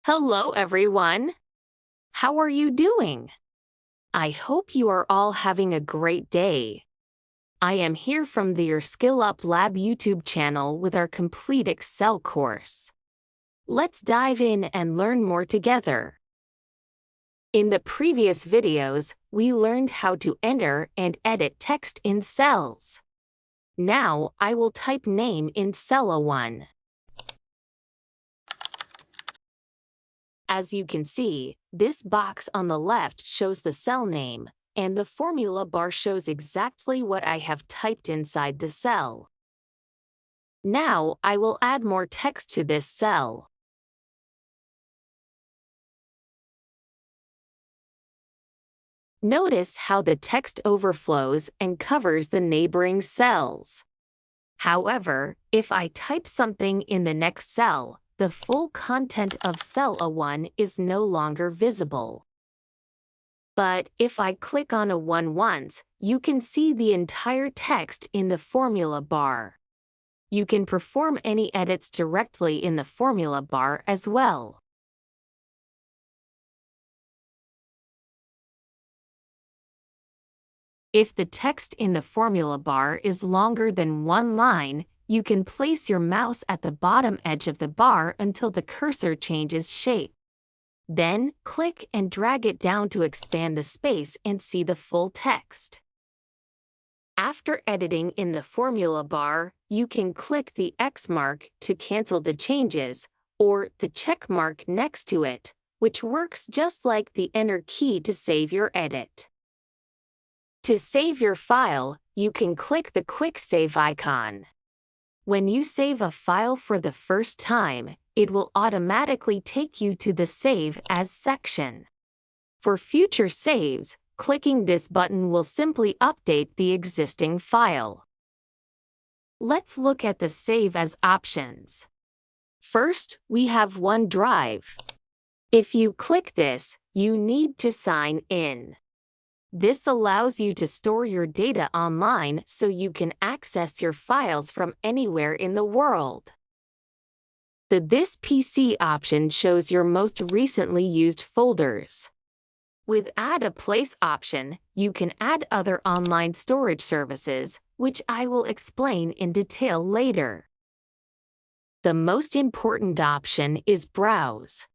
Hello, everyone. How are you doing? I hope you are all having a great day. I am here from the Your Skill Up Lab YouTube channel with our complete Excel course. Let's dive in and learn more together. In the previous videos, we learned how to enter and edit text in cells. Now, I will type name in cell A1. As you can see, this box on the left shows the cell name, and the formula bar shows exactly what I have typed inside the cell. Now, I will add more text to this cell. Notice how the text overflows and covers the neighboring cells. However, if I type something in the next cell, the full content of cell A1 is no longer visible. But if I click on A1 once, you can see the entire text in the formula bar. You can perform any edits directly in the formula bar as well. If the text in the formula bar is longer than one line, you can place your mouse at the bottom edge of the bar until the cursor changes shape. Then, click and drag it down to expand the space and see the full text. After editing in the formula bar, you can click the X mark to cancel the changes, or the check mark next to it, which works just like the Enter key to save your edit. To save your file, you can click the Quick Save icon. When you save a file for the first time, it will automatically take you to the Save As section. For future saves, clicking this button will simply update the existing file. Let's look at the Save As options. First, we have OneDrive. If you click this, you need to sign in. This allows you to store your data online so you can access your files from anywhere in the world. The This PC option shows your most recently used folders. With Add a Place option, you can add other online storage services, which I will explain in detail later. The most important option is Browse.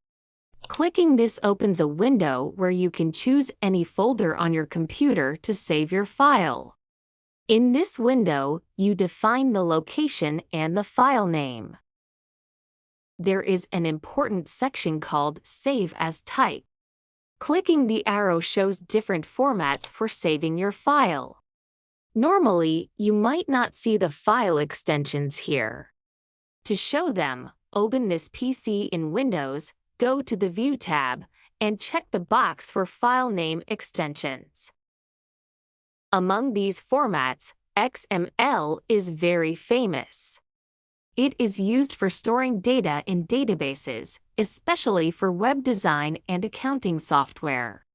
Clicking this opens a window where you can choose any folder on your computer to save your file. In this window, you define the location and the file name. There is an important section called Save As Type. Clicking the arrow shows different formats for saving your file. Normally, you might not see the file extensions here. To show them, open this PC in Windows, go to the View tab, and check the box for file name extensions. Among these formats, XML is very famous. It is used for storing data in databases, especially for web design and accounting software.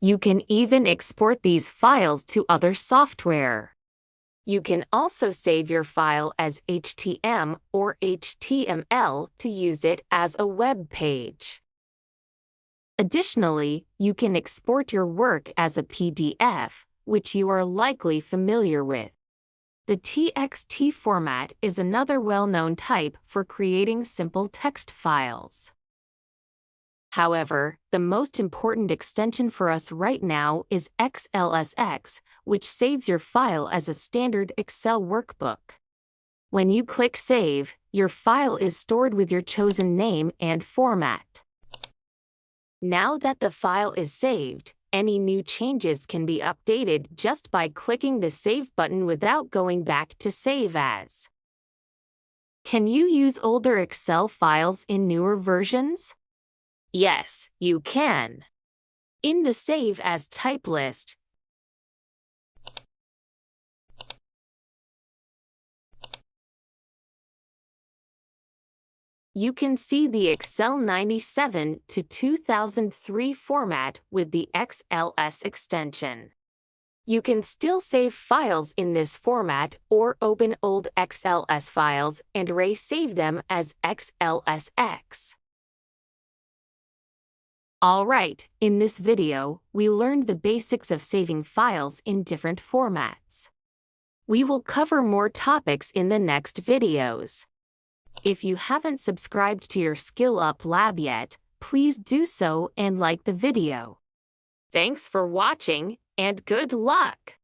You can even export these files to other software. You can also save your file as HTML or HTML to use it as a web page. Additionally, you can export your work as a PDF, which you are likely familiar with. The TXT format is another well-known type for creating simple text files. However, the most important extension for us right now is XLSX, which saves your file as a standard Excel workbook. When you click Save, your file is stored with your chosen name and format. Now that the file is saved, any new changes can be updated just by clicking the Save button without going back to Save As. Can you use older Excel files in newer versions? Yes, you can. In the Save As Type list, you can see the Excel 97 to 2003 format with the XLS extension. You can still save files in this format or open old XLS files and re-save them as XLSX. Alright, in this video, we learned the basics of saving files in different formats. We will cover more topics in the next videos. If you haven't subscribed to your Skill Up Lab yet, please do so and like the video. Thanks for watching, and good luck!